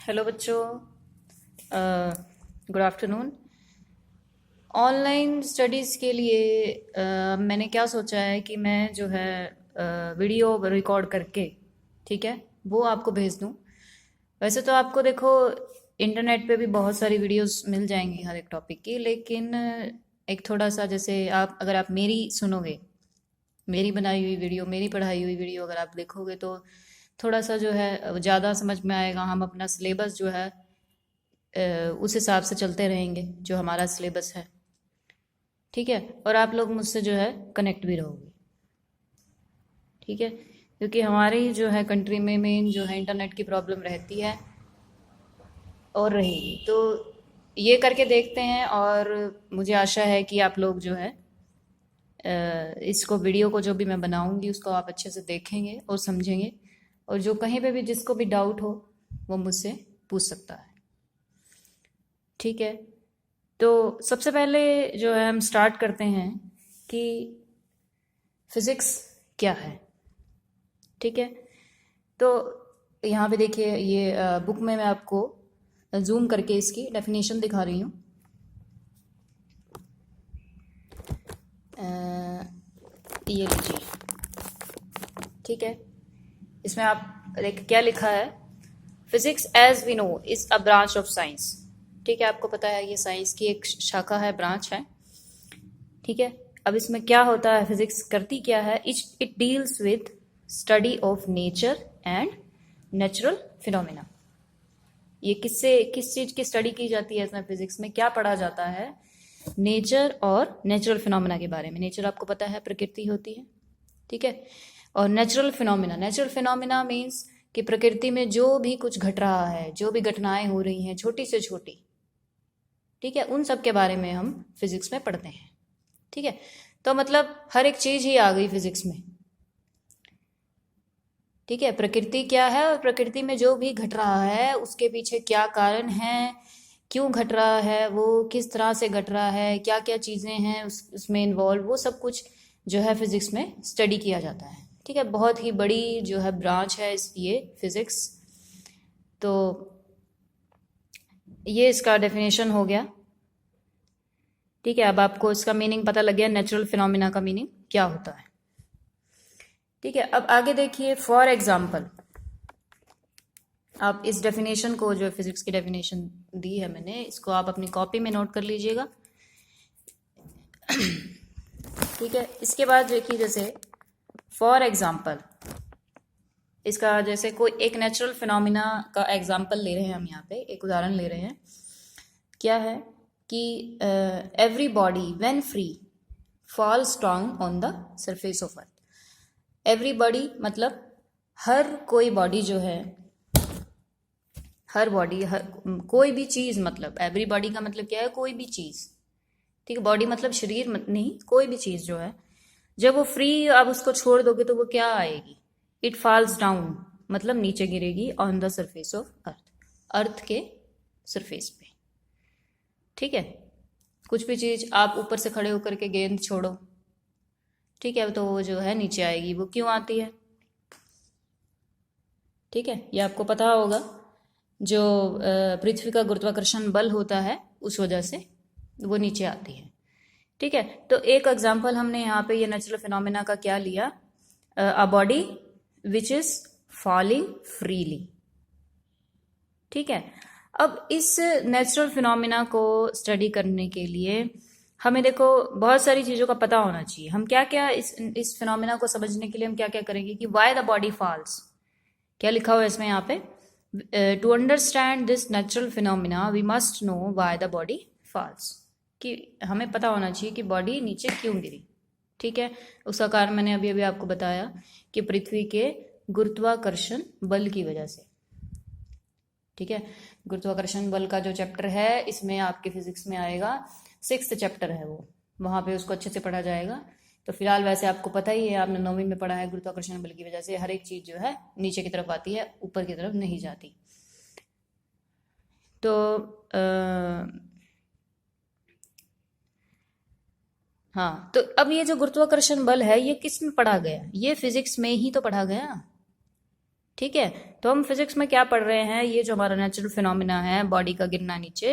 Hello बच्चों, good afternoon. Online studies के लिए मैंने क्या सोचा है कि मैं जो है वीडियो रिकॉर्ड करके, ठीक है, वो आपको भेज दूँ। वैसे तो आपको देखो इंटरनेट पे भी बहुत सारी वीडियोस मिल जाएंगी हर एक टॉपिक की, लेकिन एक थोड़ा सा जैसे अगर आप मेरी सुनोगे, मेरी बनाई हुई वीडियो, मेरी पढ़ाई हुई वीडियो अगर आप देखोगे तो थोड़ा सा जो है ज़्यादा समझ में आएगा। हम अपना सिलेबस जो है उस हिसाब से चलते रहेंगे जो हमारा सिलेबस है, ठीक है। और आप लोग मुझसे जो है कनेक्ट भी रहोगे, ठीक है, क्योंकि हमारी जो है कंट्री में मेन जो है इंटरनेट की प्रॉब्लम रहती है और रहेगी। तो ये करके देखते हैं, और मुझे आशा है कि आप लोग जो है इसको वीडियो को जो भी मैं बनाऊंगी उसको आप अच्छे से देखेंगे और समझेंगे, और जो कहीं पे भी जिसको भी डाउट हो वो मुझसे पूछ सकता है, ठीक है। तो सबसे पहले जो है हम स्टार्ट करते हैं कि फिज़िक्स क्या है, ठीक है। तो यहाँ पे देखिए, ये बुक में मैं आपको जूम करके इसकी डेफिनेशन दिखा रही हूँ। ये लीजिए, ठीक है। इसमें आप देख क्या लिखा है। Physics as we know is a branch of science, ठीक है। आपको पता है ये साइंस की एक शाखा है, ब्रांच है, ठीक है। अब इसमें क्या होता है, फिजिक्स करती क्या है, it deals with study of nature and natural phenomena. ये किस चीज की स्टडी की जाती है इसमें, फिजिक्स में क्या पढ़ा जाता है, नेचर और नेचुरल फिनोमिना के बारे में। नेचर आपको पता है प्रकृति होती है, ठीक है। और नेचुरल फिनोमिना मीन्स कि प्रकृति में जो भी कुछ घट रहा है, जो भी घटनाएं हो रही हैं छोटी से छोटी, ठीक है, उन सब के बारे में हम फिजिक्स में पढ़ते हैं, ठीक है। तो मतलब हर एक चीज ही आ गई फिजिक्स में, ठीक है। प्रकृति क्या है और प्रकृति में जो भी घट रहा है उसके पीछे क्या कारण है, क्यों घट रहा है, वो किस तरह से घट रहा है, क्या क्या चीज़ें हैं उसमें इन्वॉल्व, वो सब कुछ जो है फिजिक्स में स्टडी किया जाता है, ठीक है। बहुत ही बड़ी जो है ब्रांच है ये फिजिक्स। तो ये इसका डेफिनेशन हो गया, ठीक है। अब आपको इसका मीनिंग पता लग गया, नेचुरल फिनोमिना का मीनिंग क्या होता है, ठीक है। अब आगे देखिए, फॉर एग्जाम्पल आप इस डेफिनेशन को, जो फिजिक्स की डेफिनेशन दी है मैंने, इसको आप अपनी कॉपी में नोट कर लीजिएगा, ठीक है। इसके बाद देखिए, जैसे फॉर एग्जाम्पल, इसका जैसे कोई एक नेचुरल फिनोमिना का एग्जाम्पल ले रहे हैं हम, यहाँ पे एक उदाहरण ले रहे हैं। क्या है कि every body when free falls down on the surface of earth. Every body मतलब हर कोई बॉडी जो है, हर बॉडी, हर कोई भी चीज, मतलब एवरी बॉडी का मतलब क्या है, कोई भी चीज, ठीक है। बॉडी मतलब शरीर नहीं, कोई भी चीज जो है, जब वो फ्री आप उसको छोड़ दोगे तो वो क्या आएगी, इट फॉल्स डाउन, मतलब नीचे गिरेगी, on the surface of earth, earth के सरफेस पे, ठीक है। कुछ भी चीज आप ऊपर से खड़े होकर के गेंद छोड़ो, ठीक है, तो वो जो है नीचे आएगी। वो क्यों आती है, ठीक है, ये आपको पता होगा। जो पृथ्वी का गुरुत्वाकर्षण बल होता है उस वजह से वो नीचे आती है, ठीक है। तो एक एग्जांपल हमने यहाँ पे ये नेचुरल फिनोमिना का क्या लिया, a body which is falling freely, ठीक है। अब इस नेचुरल फिनोमिना को स्टडी करने के लिए हमें देखो बहुत सारी चीज़ों का पता होना चाहिए। हम क्या क्या इस फिनोमिना को समझने के लिए हम क्या क्या करेंगे कि वाई द बॉडी फॉल्स, क्या लिखा हुआ है इसमें यहाँ पे, to understand this natural phenomena we must know why the body falls, कि हमें पता होना चाहिए कि बॉडी नीचे क्यों गिरी, ठीक है। उसका कारण मैंने अभी अभी आपको बताया कि पृथ्वी के गुरुत्वाकर्षण बल की वजह से, ठीक है। गुरुत्वाकर्षण बल का जो चैप्टर है इसमें आपके फिजिक्स में आएगा, 6th चैप्टर है वो, वहां पे उसको अच्छे से पढ़ा जाएगा। तो फिलहाल वैसे आपको पता ही है, आपने 9वीं में पढ़ा है, गुरुत्वाकर्षण बल की वजह से हर एक चीज जो है नीचे की तरफ आती है, ऊपर की तरफ नहीं जाती। तो हाँ, तो अब ये जो गुरुत्वाकर्षण बल है ये किस में पढ़ा गया, ये फिजिक्स में ही तो पढ़ा गया, ठीक है, तो हम फिजिक्स में क्या पढ़ रहे हैं, ये जो हमारा नेचुरल फिनोमिना है बॉडी का गिरना नीचे,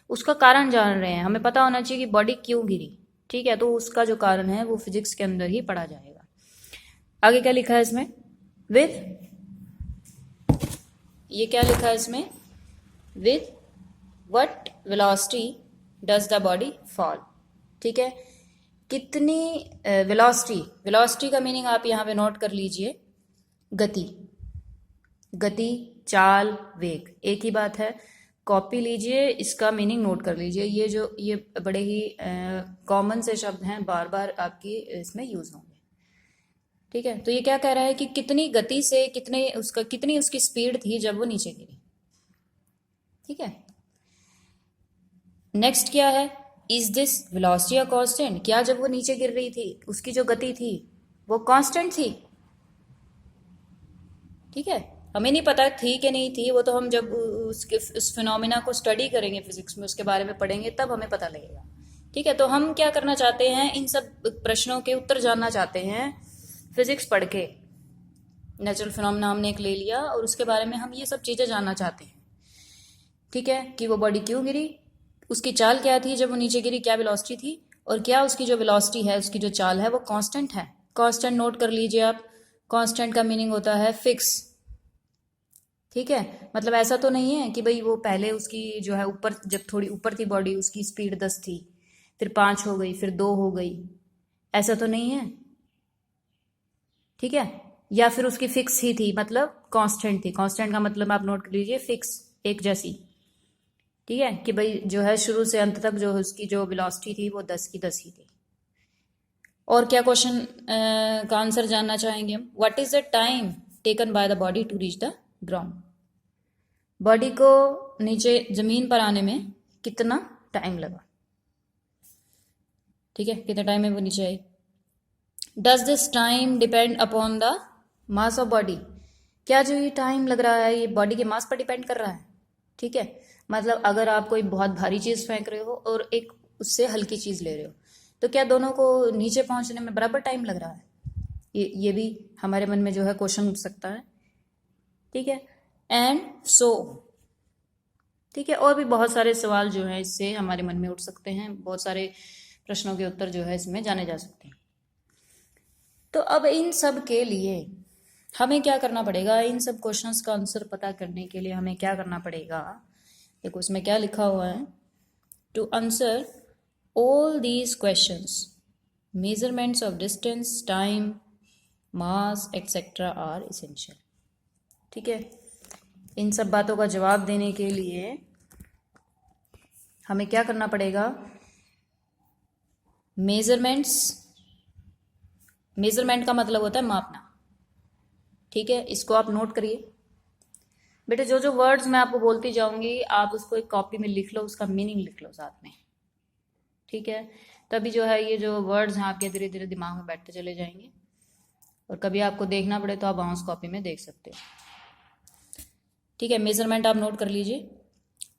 उसका कारण जान रहे हैं। हमें पता होना चाहिए कि बॉडी क्यों गिरी। ठीक है, तो उसका जो कारण है वो फिजिक्स के अंदर ही पढ़ा जाएगा। आगे क्या लिखा है इसमें, विद, ये क्या लिखा है इसमें, with what velocity does the body fall. ठीक है, कितनी वेलोसिटी, वेलोसिटी का मीनिंग आप यहाँ पे नोट कर लीजिए, गति, गति, चाल, वेग, एक ही बात है। कॉपी लीजिए, इसका मीनिंग नोट कर लीजिए। ये बड़े ही कॉमन से शब्द हैं, बार बार आपकी इसमें यूज होंगे। ठीक है, तो ये क्या कह रहा है कि कितनी गति से कितनी उसकी स्पीड थी जब वो नीचे गिरी। ठीक है, नेक्स्ट क्या है, is this velocity a constant, क्या जब वो नीचे गिर रही थी उसकी जो गति थी वो कांस्टेंट थी। ठीक है, हमें नहीं पता थी कि नहीं थी, वो तो हम जब उस फिनोमिना को स्टडी करेंगे फिजिक्स में, उसके बारे में पढ़ेंगे, तब हमें पता लगेगा। ठीक है, तो हम क्या करना चाहते हैं, इन सब प्रश्नों के उत्तर जानना चाहते हैं फिजिक्स पढ़ के। नेचुरल फिनोमिना हमने एक ले लिया और उसके बारे में हम ये सब चीज़ें जानना चाहते हैं। ठीक है, कि वो बॉडी क्यों गिरी, उसकी चाल क्या थी जब वो नीचे गिरी, क्या वेलोसिटी थी, और क्या उसकी जो वेलोसिटी है, उसकी जो चाल है वो कांस्टेंट है। कांस्टेंट नोट कर लीजिए आप, कांस्टेंट का मीनिंग होता है फिक्स। ठीक है, मतलब ऐसा तो नहीं है कि भाई वो पहले उसकी जो है ऊपर, जब थोड़ी ऊपर थी बॉडी, उसकी स्पीड 10 थी, फिर 5 हो गई, फिर 2 हो गई, ऐसा तो नहीं है। ठीक है, या फिर उसकी फिक्स ही थी, मतलब कांस्टेंट थी। कांस्टेंट का मतलब आप नोट कर लीजिए फिक्स, एक जैसी। ठीक है, कि भाई जो है शुरू से अंत तक जो उसकी जो वेलोसिटी थी वो 10 की 10 ही थी। और क्या क्वेश्चन का आंसर जानना चाहेंगे हम, what is the time taken by the body to reach the ground, body को नीचे जमीन पर आने में कितना टाइम लगा। ठीक है, कितने टाइम में वो नीचे आई। Does this time depend upon the mass of body, क्या जो ये टाइम लग रहा है ये बॉडी के मास पर डिपेंड कर रहा है। ठीक है, मतलब अगर आप कोई बहुत भारी चीज फेंक रहे हो और एक उससे हल्की चीज ले रहे हो, तो क्या दोनों को नीचे पहुंचने में बराबर टाइम लग रहा है। ये भी हमारे मन में जो है क्वेश्चन उठ सकता है। ठीक है, एंड सो, ठीक है, और भी बहुत सारे सवाल जो है इससे हमारे मन में उठ सकते हैं, बहुत सारे प्रश्नों के उत्तर जो है इसमें जाने जा सकते हैं। तो अब इन सब के लिए हमें क्या करना पड़ेगा, इन सब क्वेश्चंस का आंसर पता करने के लिए हमें क्या करना पड़ेगा। देखो इसमें क्या लिखा हुआ है, to answer all these questions measurements of distance, time, mass etcetera are essential. ठीक है, इन सब बातों का जवाब देने के लिए हमें क्या करना पड़ेगा, मेजरमेंट का मतलब होता है मापना। ठीक है, इसको आप नोट करिए बेटे, जो जो वर्ड्स मैं आपको बोलती जाऊंगी आप उसको एक कॉपी में लिख लो, उसका मीनिंग लिख लो साथ में। ठीक है, तभी जो है ये जो वर्ड्स हैं आपके धीरे धीरे दिमाग में बैठते चले जाएंगे, और कभी आपको देखना पड़े तो आप बाउंस कॉपी में देख सकते हो। ठीक है, मेजरमेंट आप नोट कर लीजिए।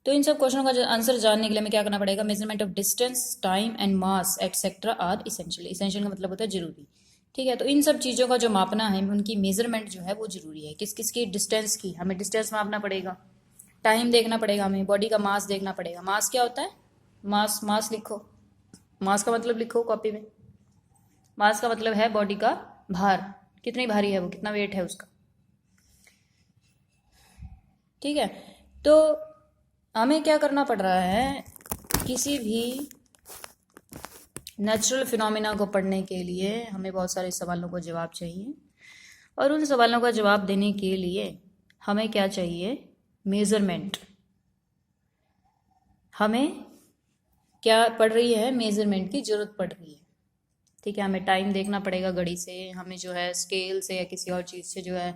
तो इन सब क्वेश्चनों का आंसर जानने के लिए हमें क्या करना पड़ेगा, measurement of distance, time and mass etcetera are essential. Essential का मतलब होता है जरूरी। ठीक है, तो इन सब चीज़ों का जो मापना है उनकी मेजरमेंट जो है वो जरूरी है। किस किस की, डिस्टेंस की, हमें डिस्टेंस मापना पड़ेगा, टाइम देखना पड़ेगा, हमें बॉडी का मास देखना पड़ेगा। मास क्या होता है, मास लिखो, मास का मतलब लिखो कॉपी में। मास का मतलब है बॉडी का भार, कितनी भारी है वो, कितना वेट है उसका। ठीक है, तो हमें क्या करना पड़ रहा है, किसी भी नेचुरल फिनोमिना को पढ़ने के लिए हमें बहुत सारे सवालों को जवाब चाहिए, और उन सवालों का जवाब देने के लिए हमें क्या चाहिए, मेजरमेंट। हमें क्या पड़ रही है, मेजरमेंट की जरूरत पड़ रही है। ठीक है, हमें टाइम देखना पड़ेगा घड़ी से, हमें जो है स्केल से या किसी और चीज़ से जो है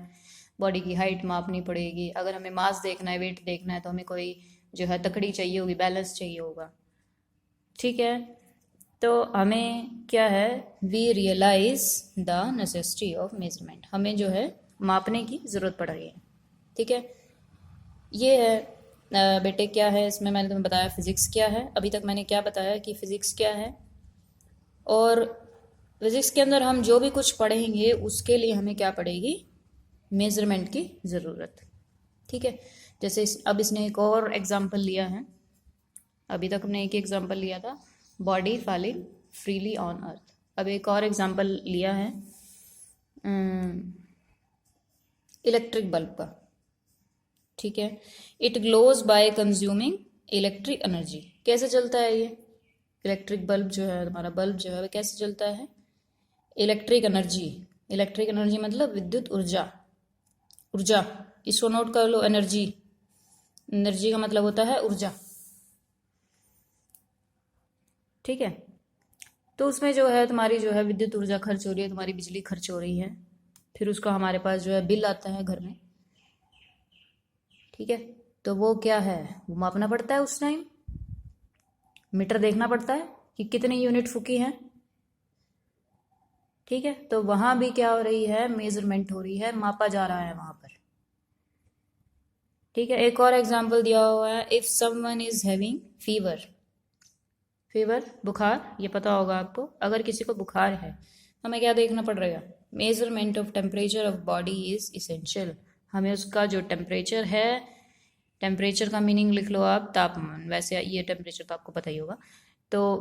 बॉडी की हाइट मापनी पड़ेगी। अगर हमें मास देखना है, वेट देखना है, तो हमें कोई जो है तकड़ी चाहिए होगी, बैलेंस चाहिए होगा। ठीक है, तो हमें क्या है, we realise the necessity of measurement, हमें जो है मापने की ज़रूरत पड़ रही है। ठीक है, ये है बेटे क्या है इसमें, मैंने तुम्हें बताया फिजिक्स क्या है। अभी तक मैंने क्या बताया कि फिजिक्स क्या है, और फिजिक्स के अंदर हम जो भी कुछ पढ़ेंगे उसके लिए हमें क्या पड़ेगी, मेजरमेंट की ज़रूरत। ठीक है, जैसे अब इसने एक और एग्जांपल लिया है, अभी तक हमने एक एग्जांपल लिया था, body falling freely on earth. अब एक और एग्जांपल लिया है इलेक्ट्रिक बल्ब का। ठीक है, it glows by consuming electric energy. कैसे चलता है ये इलेक्ट्रिक बल्ब जो है, हमारा बल्ब जो है, कैसे चलता है? Electric energy. इलेक्ट्रिक एनर्जी मतलब विद्युत ऊर्जा। ऊर्जा, इसको नोट कर लो, एनर्जी। एनर्जी का मतलब होता है ऊर्जा। ठीक है, तो उसमें जो है तुम्हारी जो है विद्युत ऊर्जा खर्च हो रही है, तुम्हारी बिजली खर्च हो रही है, फिर उसका हमारे पास जो है बिल आता है घर में। ठीक है, तो वो क्या है, वो मापना पड़ता है उस टाइम, मीटर देखना पड़ता है कि कितनी यूनिट फूकी है। ठीक है, तो वहां भी क्या हो रही है, मेजरमेंट हो रही है, मापा जा रहा है वहां पर। ठीक है, एक और एग्जांपल दिया हुआ है, if someone is having fever. Fever, बुखार, ये पता होगा आपको। अगर किसी को बुखार है, हमें क्या देखना पड़ेगा? Measurement of temperature of body is essential. हमें उसका जो टेम्परेचर है, टेम्परेचर का मीनिंग लिख लो आप, तापमान। वैसे ये टेम्परेचर तो आपको पता ही होगा। तो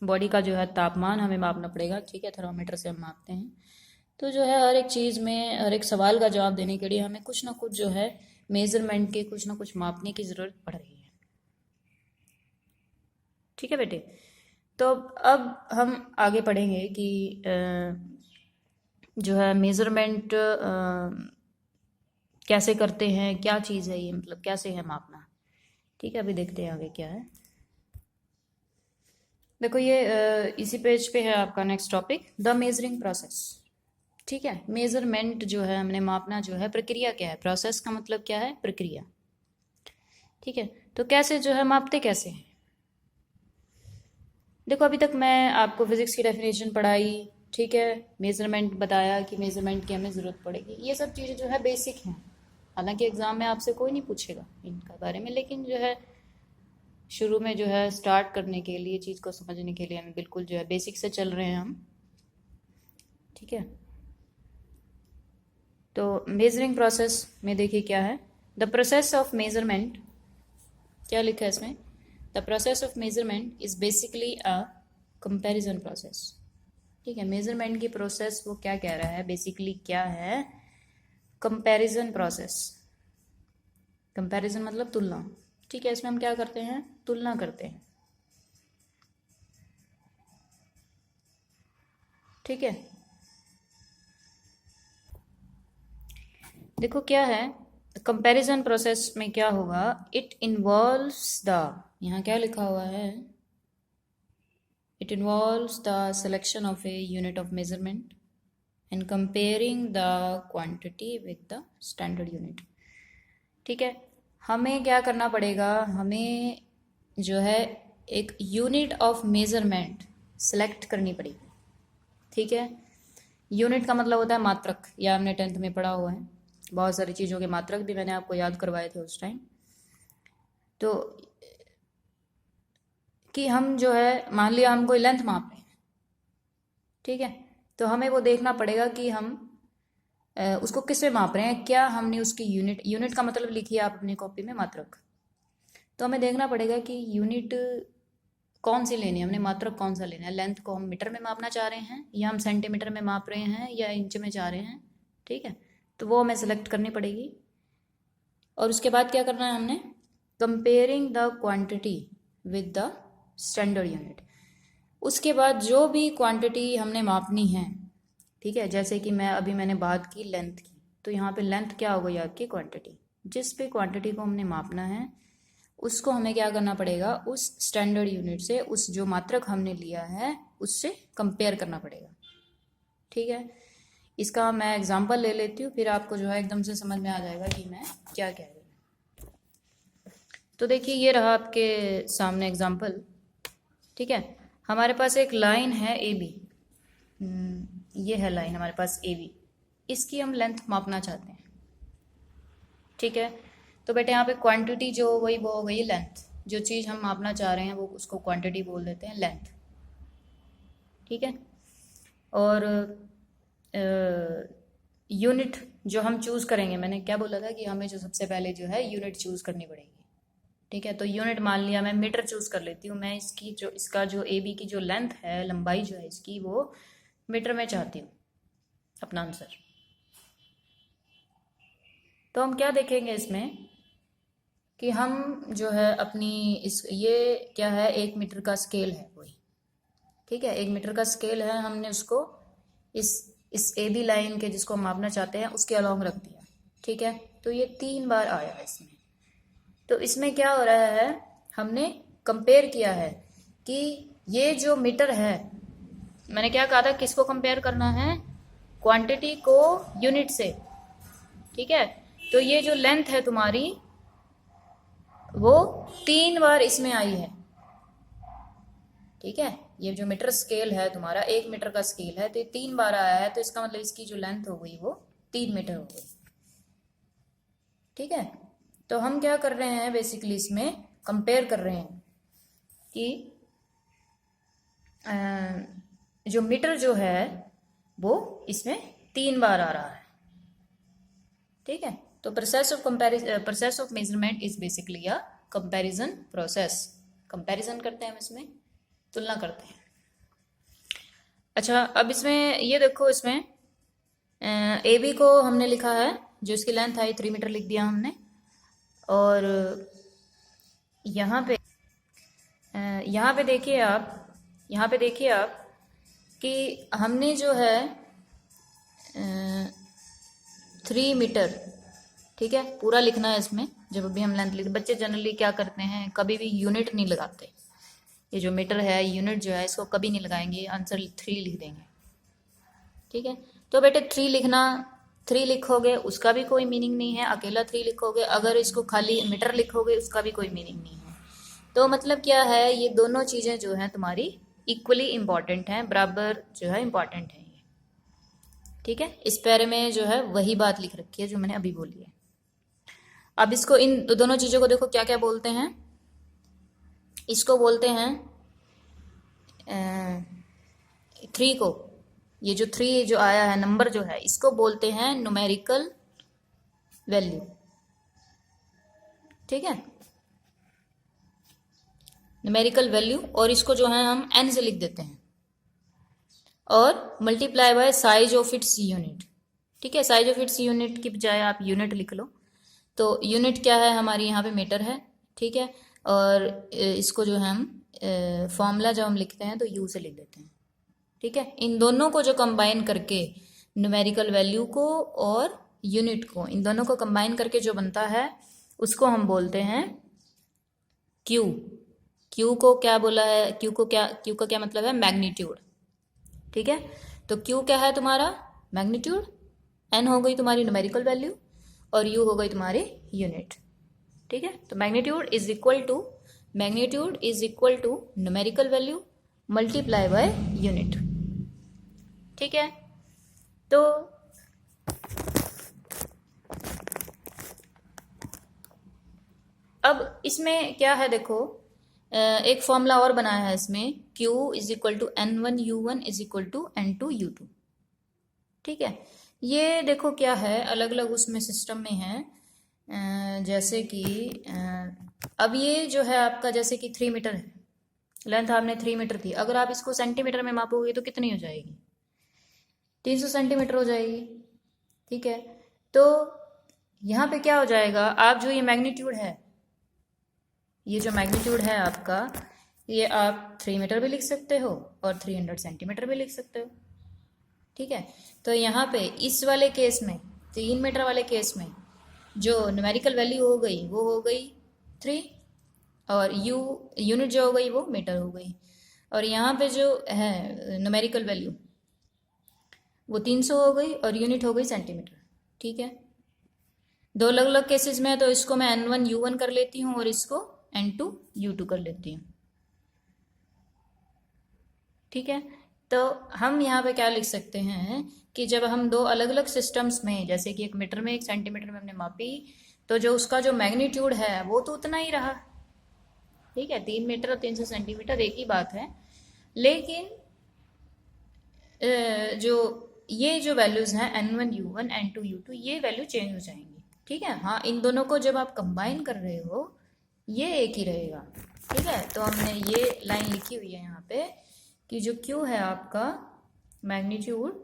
बॉडी का जो है तापमान हमें मापना पड़ेगा। ठीक है, थर्मामीटर से हम मापते हैं। तो जो है हर एक चीज़ में, हर एक सवाल का जवाब देने के लिए हमें कुछ ना कुछ जो है मेजरमेंट के, कुछ ना कुछ मापने की ज़रूरत पड़ रही है। ठीक है बेटे, तो अब हम आगे पढ़ेंगे कि जो है मेजरमेंट कैसे करते हैं, क्या चीज़ है ये, मतलब कैसे है मापना। ठीक है, अभी देखते हैं आगे क्या है। देखो ये इसी पेज पे है आपका next topic, the measuring process. ठीक है, मेजरमेंट जो है, हमने मापना जो है, प्रक्रिया क्या है? प्रोसेस का मतलब क्या है? प्रक्रिया। ठीक है, तो कैसे जो है मापते कैसे हैं? देखो अभी तक मैं आपको फिजिक्स की डेफिनेशन पढ़ाई, ठीक है, मेजरमेंट बताया कि मेजरमेंट की हमें ज़रूरत पड़ेगी। ये सब चीज़ें जो है बेसिक हैं, हालांकि एग्ज़ाम में आपसे कोई नहीं पूछेगा इनका बारे में, लेकिन जो है शुरू में जो है स्टार्ट करने के लिए, चीज़ को समझने के लिए हमें बिल्कुल जो है बेसिक से चल रहे हैं हम। ठीक है, तो मेजरिंग प्रोसेस में देखिए क्या है, द प्रोसेस ऑफ मेजरमेंट, क्या लिखा है इसमें? The process of measurement is basically a comparison process. ठीक है, मेजरमेंट की प्रोसेस वो क्या कह रहा है, बेसिकली क्या है? Comparison process. कंपैरिजन मतलब तुलना। ठीक है, इसमें हम क्या करते हैं? तुलना करते हैं। ठीक है, देखो क्या है कंपैरिजन प्रोसेस में क्या होगा, इट इन्वॉल्व्स द, यहाँ क्या लिखा हुआ है, it involves the selection of a unit of measurement and comparing the quantity with the standard unit. ठीक है, हमें क्या करना पड़ेगा, हमें जो है एक यूनिट ऑफ मेजरमेंट सेलेक्ट करनी पड़ेगी। ठीक है, यूनिट का मतलब होता है मात्रक, या हमने 10th में पढ़ा हुआ है, बहुत सारी चीज़ों के मात्रक भी मैंने आपको याद करवाए थे उस टाइम। तो कि हम जो है, मान लिया हम कोई लेंथ माप रहे हैं, ठीक है, तो हमें वो देखना पड़ेगा कि हम उसको किस में माप रहे हैं, क्या हमने उसकी यूनिट, यूनिट का मतलब लिखिए आप अपनी कॉपी में, मात्रक। तो हमें देखना पड़ेगा कि यूनिट कौन सी लेनी है, हमने मात्रक कौन सा लेना है। लेंथ को हम मीटर में मापना चाह रहे हैं, या हम सेंटीमीटर में माप रहे हैं, या इंच में चाह रहे हैं। ठीक है, तो वो हमें सेलेक्ट करनी पड़ेगी। और उसके बाद क्या करना है हमने, comparing the quantity with the standard unit. उसके बाद जो भी क्वांटिटी हमने मापनी है, ठीक है, जैसे कि मैंने बात की लेंथ की, तो यहाँ पे लेंथ क्या हो गई आपकी, क्वांटिटी। जिस भी क्वांटिटी को हमने मापना है उसको हमें क्या करना पड़ेगा, उस स्टैंडर्ड यूनिट से, उस जो मात्रक हमने लिया है उससे कंपेयर करना पड़ेगा। ठीक है, इसका मैं एग्जांपल ले लेती हूँ, फिर आपको जो है एकदम से समझ में आ जाएगा कि मैं क्या कह रही हूँ। तो देखिए ये रहा आपके सामने एग्जांपल। ठीक है, हमारे पास एक लाइन है ए बी, ये है लाइन हमारे पास ए बी, इसकी हम लेंथ मापना चाहते हैं। ठीक है, तो बेटे यहाँ पे क्वांटिटी जो वही वो हो गई लेंथ, जो चीज़ हम मापना चाह रहे हैं वो उसको क्वांटिटी बोल देते हैं, लेंथ। ठीक है, और यूनिट जो हम चूज़ करेंगे, मैंने क्या बोला था कि हमें जो सबसे पहले जो है यूनिट चूज़ करनी पड़ेगी। ठीक है, तो यूनिट मान लिया मैं मीटर चूज़ कर लेती हूँ। मैं इसका जो ए बी की जो लेंथ है, लंबाई जो है इसकी, वो मीटर में चाहती हूँ अपना आंसर। तो हम क्या देखेंगे इसमें कि हम जो है अपनी ये क्या है, 1 मीटर का स्केल है कोई। ठीक है, 1 मीटर का स्केल है, हमने उसको इस ए बी लाइन के जिसको हम मापना चाहते हैं उसके अलॉन्ग रख दिया। ठीक है, तो ये 3 बार आया है इसमें। तो इसमें क्या हो रहा है, हमने कंपेयर किया है कि ये जो मीटर है, मैंने क्या कहा था, किसको कंपेयर करना है, क्वांटिटी को यूनिट से। ठीक है, तो ये जो लेंथ है तुम्हारी वो 3 बार इसमें आई है। ठीक है, ये जो मीटर स्केल है तुम्हारा, 1 मीटर का स्केल है, तो ये 3 बार आया है, तो इसका मतलब इसकी जो लेंथ हो गई वो 3 मीटर हो गई। ठीक है, तो हम क्या कर रहे हैं, बेसिकली इसमें कंपेयर कर रहे हैं कि जो मीटर जो है वो इसमें 3 बार आ रहा है। ठीक है, तो process of measurement is basically a comparison process. Comparison करते हैं हम, इसमें तुलना करते हैं। अच्छा, अब इसमें ये देखो, इसमें ए बी को हमने लिखा है, जो इसकी लेंथ आई 3 मीटर लिख दिया हमने। और यहाँ पे देखिए आप कि हमने जो है 3 मीटर, ठीक है, पूरा लिखना है इसमें। जब भी हम लेंथ लिखते, बच्चे जनरली क्या करते हैं, कभी भी यूनिट नहीं लगाते। ये जो मीटर है, यूनिट जो है, इसको कभी नहीं लगाएंगे, आंसर 3 लिख देंगे। ठीक है, तो बेटे 3 लिखना, 3 लिखोगे उसका भी कोई मीनिंग नहीं है, अकेला 3 लिखोगे। अगर इसको खाली मीटर लिखोगे उसका भी कोई मीनिंग नहीं है। तो मतलब क्या है, ये दोनों चीज़ें जो हैं तुम्हारी इक्वली इम्पॉर्टेंट हैं, बराबर जो है इम्पॉर्टेंट है ये। ठीक है, इस पैरे में जो है वही बात लिख रखी है जो मैंने अभी बोली है। अब इसको, इन दोनों चीज़ों को देखो क्या क्या बोलते हैं। इसको बोलते हैं 3 को, ये जो 3 जो आया है नंबर जो है, इसको बोलते हैं न्यूमेरिकल वैल्यू। ठीक है, न्यूमेरिकल वैल्यू, और इसको जो है हम n से लिख देते हैं, और multiply by size of its unit. ठीक है, साइज ऑफ इट्स यूनिट की बजाय आप यूनिट लिख लो। तो यूनिट क्या है हमारी, यहाँ पे मीटर है। ठीक है, और इसको जो है हम फॉर्मूला जब हम लिखते हैं तो यू से लिख देते हैं। ठीक है, इन दोनों को जो कंबाइन करके, न्यूमेरिकल वैल्यू को और यूनिट को, इन दोनों को कंबाइन करके जो बनता है उसको हम बोलते हैं क्यू। क्यू को क्या बोला है, क्यू का क्या मतलब है, मैग्नीट्यूड। ठीक है, तो क्यू क्या है तुम्हारा, मैग्नीट्यूड। एन हो गई तुम्हारी न्यूमेरिकल वैल्यू, और यू हो गई तुम्हारी यूनिट। ठीक है, तो magnitude is equal to numerical value multiply by unit. ठीक है, तो अब इसमें क्या है, देखो एक फॉर्मूला और बनाया है इसमें, Q is equal to N1U1 is equal to N2U2। ठीक है, ये देखो क्या है, अलग अलग उसमें सिस्टम में है। जैसे कि अब ये जो है आपका, जैसे कि 3 मीटर है, लेंथ आपने 3 मीटर थी, अगर आप इसको सेंटीमीटर में मापोगे तो कितनी हो जाएगी, 300 सेंटीमीटर हो जाएगी। ठीक है, तो यहाँ पे क्या हो जाएगा, आप जो ये मैग्नीट्यूड है, ये जो मैग्नीट्यूड है आपका, ये आप 3 मीटर भी लिख सकते हो और 300 सेंटीमीटर भी लिख सकते हो। ठीक है, तो यहाँ पे इस वाले केस में, 3 मीटर वाले केस में, जो न्यूमेरिकल वैल्यू हो गई वो हो गई 3, और यूनिट जो हो गई वो मीटर हो गई, और यहाँ पे जो है न्यूमेरिकल वैल्यू वो 300 हो गई, और यूनिट हो गई सेंटीमीटर। ठीक है, दो अलग अलग केसेस में है, तो इसको मैं N1U1 कर लेती हूँ और इसको N2U2 कर लेती हूँ। ठीक है, तो हम यहाँ पे क्या लिख सकते हैं कि जब हम दो अलग अलग सिस्टम्स में, जैसे कि 1 मीटर में 1 सेंटीमीटर में हमने मापी, तो जो उसका जो मैग्नीट्यूड है वो तो उतना ही रहा। ठीक है, 3 मीटर और 300 सेंटीमीटर एक ही बात है, लेकिन जो ये जो वैल्यूज़ हैं N1 U1 N2 U2 ये वैल्यू चेंज हो जाएंगी, ठीक है। हाँ, इन दोनों को जब आप कंबाइन कर रहे हो ये एक ही रहेगा, ठीक है। तो हमने ये लाइन लिखी हुई है यहाँ पे कि जो Q है आपका मैग्नीट्यूड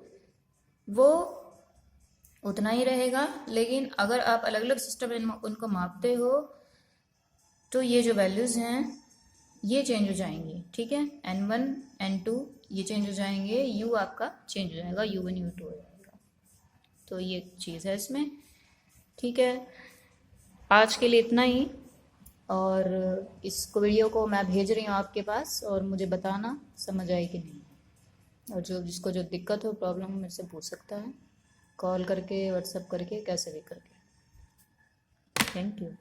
वो उतना ही रहेगा, लेकिन अगर आप अलग अलग सिस्टम में उनको मापते हो तो ये जो वैल्यूज़ हैं ये चेंज हो जाएंगी, ठीक है। N1 N2 ये चेंज हो जाएंगे, U आपका चेंज हो जाएगा, U1 U2 हो जाएगा। तो ये चीज़ है इसमें, ठीक है। आज के लिए इतना ही, और इसको वीडियो को मैं भेज रही हूँ आपके पास, और मुझे बताना समझ आई कि नहीं। और जो जिसको जो दिक्कत हो, प्रॉब्लम मेरे से पूछ सकता है, कॉल करके, व्हाट्सएप करके, कैसे भी करके। Thank you.